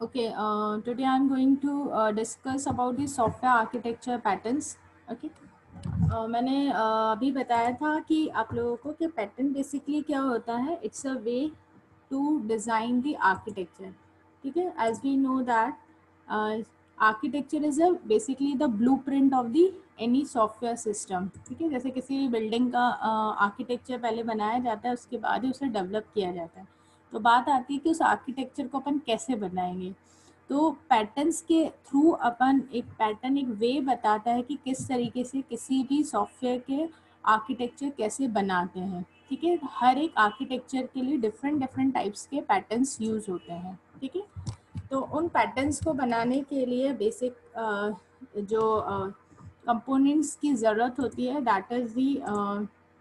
Okay, today I'm going to discuss about the software architecture patterns. Okay, मैंने अभी बताया था कि आप लोगों को कि पैटर्न बेसिकली क्या होता है. It's a way to design the architecture. ठीक है, as we know that architecture is a basically the blueprint of the any software system. ठीक है, जैसे किसी भी बिल्डिंग का आर्किटेक्चर पहले बनाया जाता है, उसके बाद ही उसे डेवलप किया जाता है. तो बात आती है कि उस आर्किटेक्चर को अपन कैसे बनाएंगे. तो पैटर्न्स के थ्रू अपन एक पैटर्न एक वे बताता है कि किस तरीके से किसी भी सॉफ्टवेयर के आर्किटेक्चर कैसे बनाते हैं. ठीक है, हर एक आर्किटेक्चर के लिए डिफरेंट डिफरेंट टाइप्स के पैटर्न्स यूज होते हैं. ठीक है, तो उन पैटर्न्स को बनाने के लिए बेसिक जो कंपोनेंट्स की ज़रूरत होती है, दैट इज़ दी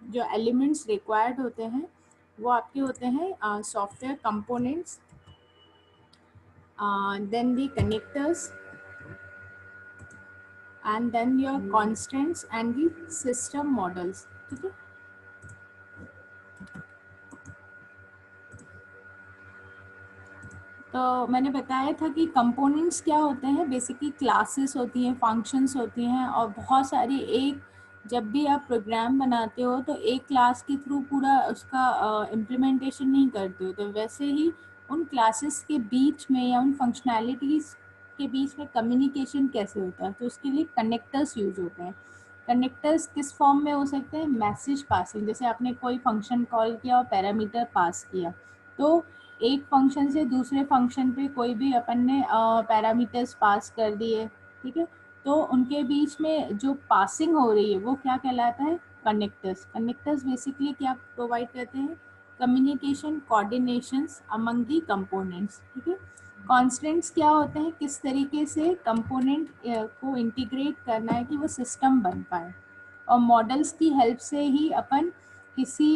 जो एलिमेंट्स रिक्वायर्ड होते हैं वो आपके होते हैं software components, then the connectors, and then your constants and the system models. ठीक है, तो मैंने बताया था कि कंपोनेंट्स क्या होते हैं. बेसिकली क्लासेस होती हैं, फंक्शंस होती हैं, और बहुत सारी एक जब भी आप प्रोग्राम बनाते हो तो एक क्लास के थ्रू पूरा उसका इम्प्लीमेंटेशन नहीं करते हो. तो वैसे ही उन क्लासेस के बीच में या उन फंक्शनैलिटीज़ के बीच में कम्युनिकेशन कैसे होता है, तो उसके लिए कनेक्टर्स यूज होते हैं. कनेक्टर्स किस फॉर्म में हो सकते हैं? Message passing. जैसे आपने कोई फंक्शन कॉल किया और पैरामीटर पास किया, तो एक फंक्शन से दूसरे फंक्शन पे कोई भी अपन ने पैरामीटर्स पास कर दिए. ठीक है, तो उनके बीच में जो पासिंग हो रही है वो क्या कहलाता है? कनेक्टर्स. कनेक्टर्स बेसिकली क्या प्रोवाइड करते हैं? Communication coordinations among the components. ठीक है, कॉन्स्टेंट्स क्या होते हैं? किस तरीके से कंपोनेंट को इंटीग्रेट करना है कि वो सिस्टम बन पाए. और मॉडल्स की हेल्प से ही अपन किसी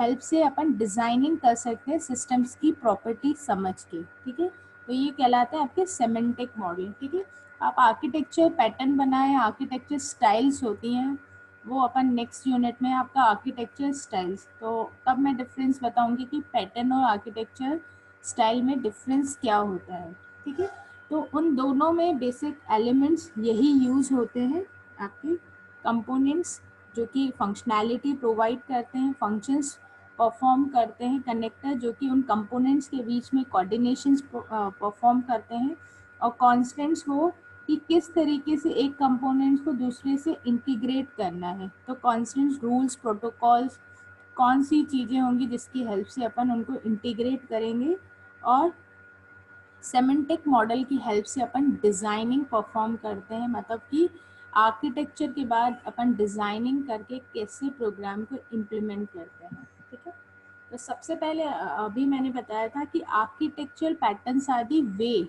हेल्प से अपन डिज़ाइनिंग कर सकते हैं सिस्टम्स की प्रॉपर्टी समझ के. ठीक है, तो ये कहलाता है आपके सेमेंटिक मॉडल. ठीक है, आप आर्किटेक्चर पैटर्न बनाए, आर्किटेक्चर स्टाइल्स होती हैं, वो अपन नेक्स्ट यूनिट में आपका आर्किटेक्चर स्टाइल्स. तो तब मैं डिफरेंस बताऊंगी कि पैटर्न और आर्किटेक्चर स्टाइल में डिफरेंस क्या होता है. ठीक है, तो उन दोनों में बेसिक एलिमेंट्स यही यूज होते हैं. आपके कंपोनेंट्स जो कि फंक्शनैलिटी प्रोवाइड करते हैं, फंक्शंस परफॉर्म करते हैं, कनेक्टर जो कि उन कंपोनेंट्स के बीच में कोऑर्डिनेशंस परफॉर्म करते हैं, और कॉन्स्टेंट्स वो कि किस तरीके से एक कंपोनेंट्स को दूसरे से इंटीग्रेट करना है. तो कॉन्स्टेंट्स, रूल्स, प्रोटोकॉल्स, कौन सी चीज़ें होंगी जिसकी हेल्प से अपन उनको इंटीग्रेट करेंगे. और सेमेंटिक मॉडल की हेल्प से अपन डिज़ाइनिंग परफॉर्म करते हैं, मतलब कि आर्किटेक्चर के बाद अपन डिज़ाइनिंग करके कैसे प्रोग्राम को इम्प्लीमेंट करते हैं. ठीक है, तो सबसे पहले अभी मैंने बताया था कि आर्किटेक्चरल पैटर्न्स आर दी वे,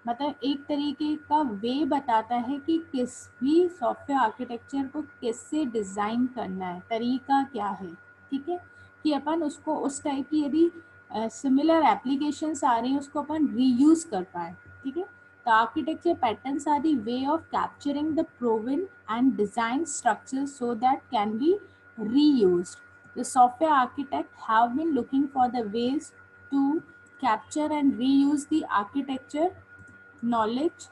मतलब एक तरीके का वे बताता है कि किस भी सॉफ्टवेयर आर्किटेक्चर को कैसे डिज़ाइन करना है, तरीका क्या है. ठीक है, कि अपन उसको उस टाइप की यदि सिमिलर एप्लीकेशंस आ रही हैं उसको अपन रीयूज़ कर पाए. ठीक है, the architecture patterns are the way of capturing the proven and design structures so that can be reused. The software architect have been looking for the ways to capture and reuse the architecture knowledge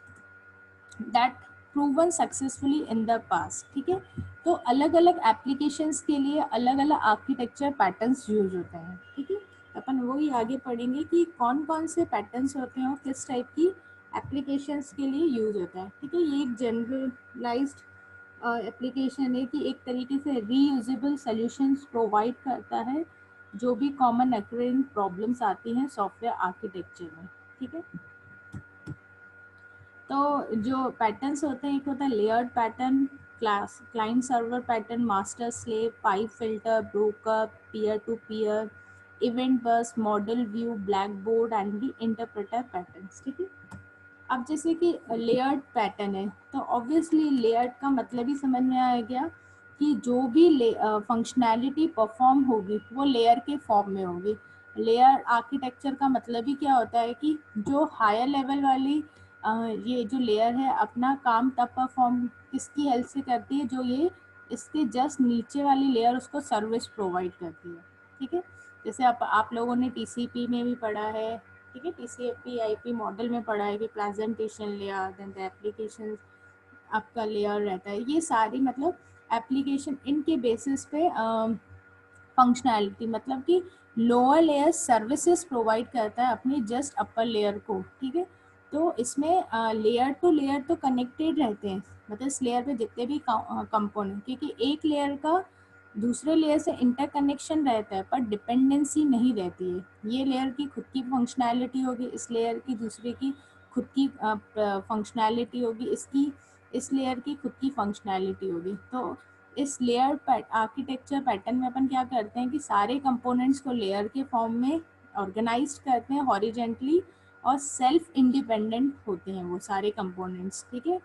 that proven successfully in the past. ठीक है, तो अलग अलग applications के लिए अलग अलग architecture patterns use होते हैं. ठीक है, अपन वही आगे पढ़ेंगे कि कौन कौन से पैटर्न्स होते हैं और किस टाइप की एप्लीकेशंस के लिए यूज होता है. ठीक है, ये एक जनरलाइज्ड एप्लीकेशन है कि एक तरीके से रीयूजेबल सॉल्यूशंस प्रोवाइड करता है जो भी कॉमन अक्रेंग प्रॉब्लम्स आती हैं सॉफ्टवेयर आर्किटेक्चर में. ठीक है, तो जो पैटर्न्स होते हैं, एक होता है layered pattern, class client server pattern, master slave, pipe filter, broker, peer to peer, event bus, model view, black board and the interpreter patterns. ठीक है, अब जैसे कि लेयर्ड पैटर्न है तो ऑब्वियसली लेयर्ड का मतलब ही समझ में आ गया कि जो भी फंक्शनैलिटी परफॉर्म होगी वो लेयर के फॉर्म में होगी. लेयर आर्किटेक्चर का मतलब ही क्या होता है कि जो हायर लेवल वाली ये जो लेयर है अपना काम तब परफॉर्म किसकी हेल्प से करती है? जो ये इसके जस्ट नीचे वाली लेयर उसको सर्विस प्रोवाइड करती है. ठीक है, जैसे आप लोगों ने टीसीपी में भी पढ़ा है. ठीक है। TCP IP मॉडल में पढ़ा है कि presentation layer, then the application आपका लेयर रहता है। ये सारी मतलब एप्लीकेशन इनके बेसिस पे फंक्शनैलिटी, मतलब कि लोअर लेयर सर्विसेज प्रोवाइड करता है अपनी जस्ट अपर लेयर को, ठीक है। तो इसमें लेयर टू लेयर तो कनेक्टेड रहते हैं, मतलब इस लेयर पे जितने भी कंपोनेंट, क्योंकि एक लेयर का दूसरे लेयर से इंटरकनेक्शन रहता है पर डिपेंडेंसी नहीं रहती है। ये लेयर की खुद की फंक्शनैलिटी होगी, इस लेयर की दूसरे की खुद की फंक्शनैलिटी होगी, इसकी इस लेयर की खुद की फंक्शनैलिटी होगी। तो इस लेयर आर्किटेक्चर पैटर्न में अपन क्या करते हैं कि सारे कंपोनेंट्स को लेयर के फॉर्म में ऑर्गेनाइज करते हैं हॉरिजेंटली, और सेल्फ इंडिपेंडेंट होते हैं वो सारे कंपोनेंट्स, ठीक है।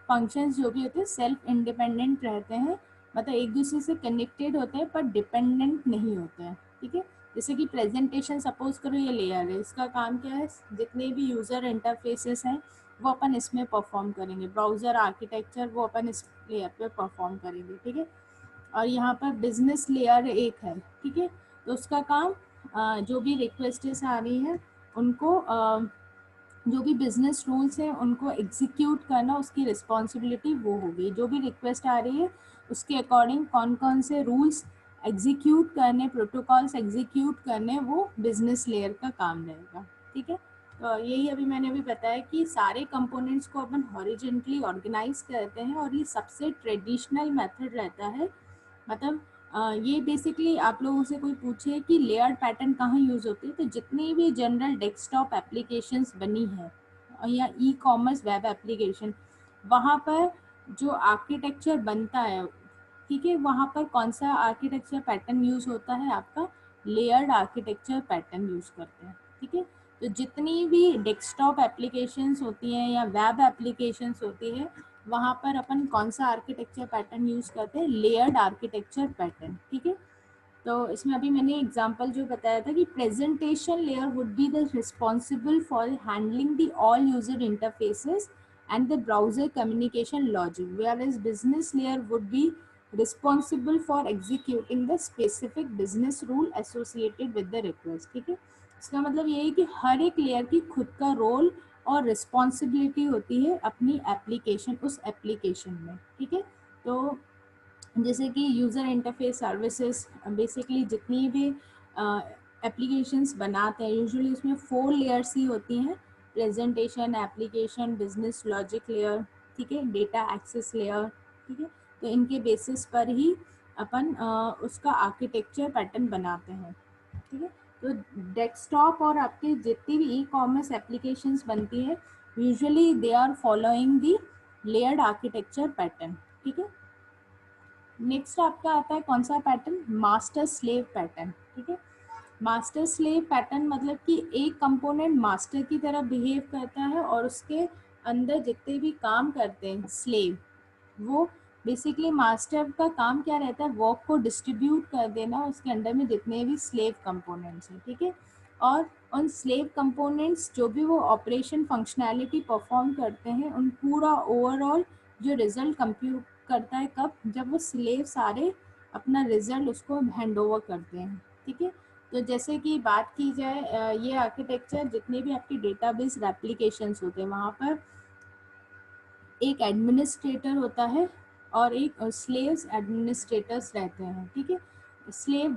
फंक्शंस जो भी होते हैं सेल्फ इंडिपेंडेंट रहते हैं, मतलब एक दूसरे से कनेक्टेड होते हैं पर डिपेंडेंट नहीं होते हैं, ठीक है। जैसे कि प्रेजेंटेशन सपोज करो ये लेयर है, इसका काम क्या है, जितने भी यूज़र इंटरफेसेस हैं वो अपन इसमें परफॉर्म करेंगे, ब्राउज़र आर्किटेक्चर वो अपन इस लेयर पे परफॉर्म करेंगे, ठीक है। और यहाँ पर बिजनेस लेयर एक है, ठीक है। तो उसका काम जो भी रिक्वेस्टेस आ रही हैं उनको जो भी बिजनेस रूल्स हैं उनको एग्जीक्यूट करना, उसकी रिस्पॉन्सिबिलिटी वो होगी। जो भी रिक्वेस्ट आ रही है उसके अकॉर्डिंग कौन कौन से रूल्स एग्जीक्यूट करने, प्रोटोकॉल्स एग्जीक्यूट करने, वो बिजनेस लेयर का काम रहेगा, ठीक है। तो यही अभी मैंने भी बताया कि सारे कंपोनेंट्स को अपन हॉरिजेंटली ऑर्गेनाइज करते हैं, और ये सबसे ट्रेडिशनल मेथड रहता है। मतलब ये बेसिकली आप लोगों से कोई पूछे कि लेयर पैटर्न कहाँ यूज़ होती है, तो जितनी भी जनरल डेस्कटॉप एप्लीकेशंस बनी है या ई कॉमर्स वेब एप्लीकेशन, वहाँ पर जो आर्किटेक्चर बनता है, ठीक है, वहाँ पर कौन सा आर्किटेक्चर पैटर्न यूज़ होता है, आपका लेयर्ड आर्किटेक्चर पैटर्न यूज़ करते हैं, ठीक है। तो जितनी भी डेस्कटॉप एप्लीकेशंस होती हैं या वेब एप्लीकेशंस होती है, वहाँ पर अपन कौन सा आर्किटेक्चर पैटर्न यूज़ करते हैं, लेयर्ड आर्किटेक्चर पैटर्न, ठीक है। तो इसमें अभी मैंने एग्जांपल जो बताया था कि presentation layer would be the responsible for handling the all user interfaces and the browser communication logic, whereas business layer would be responsible for executing the specific business rule associated with the request, ठीक है। इसका मतलब ये है कि हर एक layer की खुद का रोल और रिस्पॉन्सिबिलिटी होती है अपनी एप्लीकेशन, उस एप्लीकेशन में, ठीक है। तो जैसे कि यूज़र इंटरफेस सर्विसेज, बेसिकली जितनी भी एप्लीकेशंस बनाते हैं यूजुअली उसमें 4 लेयर्स ही होती हैं, presentation, application, business logic layer, ठीक है, डेटा एक्सेस लेयर, ठीक है। तो इनके बेसिस पर ही अपन उसका आर्किटेक्चर पैटर्न बनाते हैं, ठीक है। तो डेस्कटॉप और आपके जितनी भी ई कॉमर्स एप्लीकेशंस बनती है usually they are following the layered architecture pattern, ठीक है। नेक्स्ट आपका आता है कौन सा पैटर्न, मास्टर स्लेव पैटर्न, ठीक है। मास्टर स्लेव पैटर्न मतलब कि एक कंपोनेंट मास्टर की तरह बिहेव करता है और उसके अंदर जितने भी काम करते हैं स्लेव, वो बेसिकली मास्टर का काम क्या रहता है, वर्क को डिस्ट्रीब्यूट कर देना उसके अंडर में जितने भी स्लेव कंपोनेंट्स हैं, ठीक है। और उन स्लेव कंपोनेंट्स जो भी वो ऑपरेशन फंक्शनैलिटी परफॉर्म करते हैं उन पूरा ओवरऑल जो रिजल्ट कंप्यूट करता है, कब, जब वो स्लेव सारे अपना रिजल्ट उसको हैंड ओवर करते हैं, ठीक है। तो जैसे कि बात की जाए ये आर्किटेक्चर जितने भी आपकी डेटाबेस एप्लीकेशंस होते हैं वहाँ पर एक एडमिनिस्ट्रेटर होता है और एक स्लेव्स एडमिनिस्ट्रेटर्स रहते हैं, ठीक है। स्लेव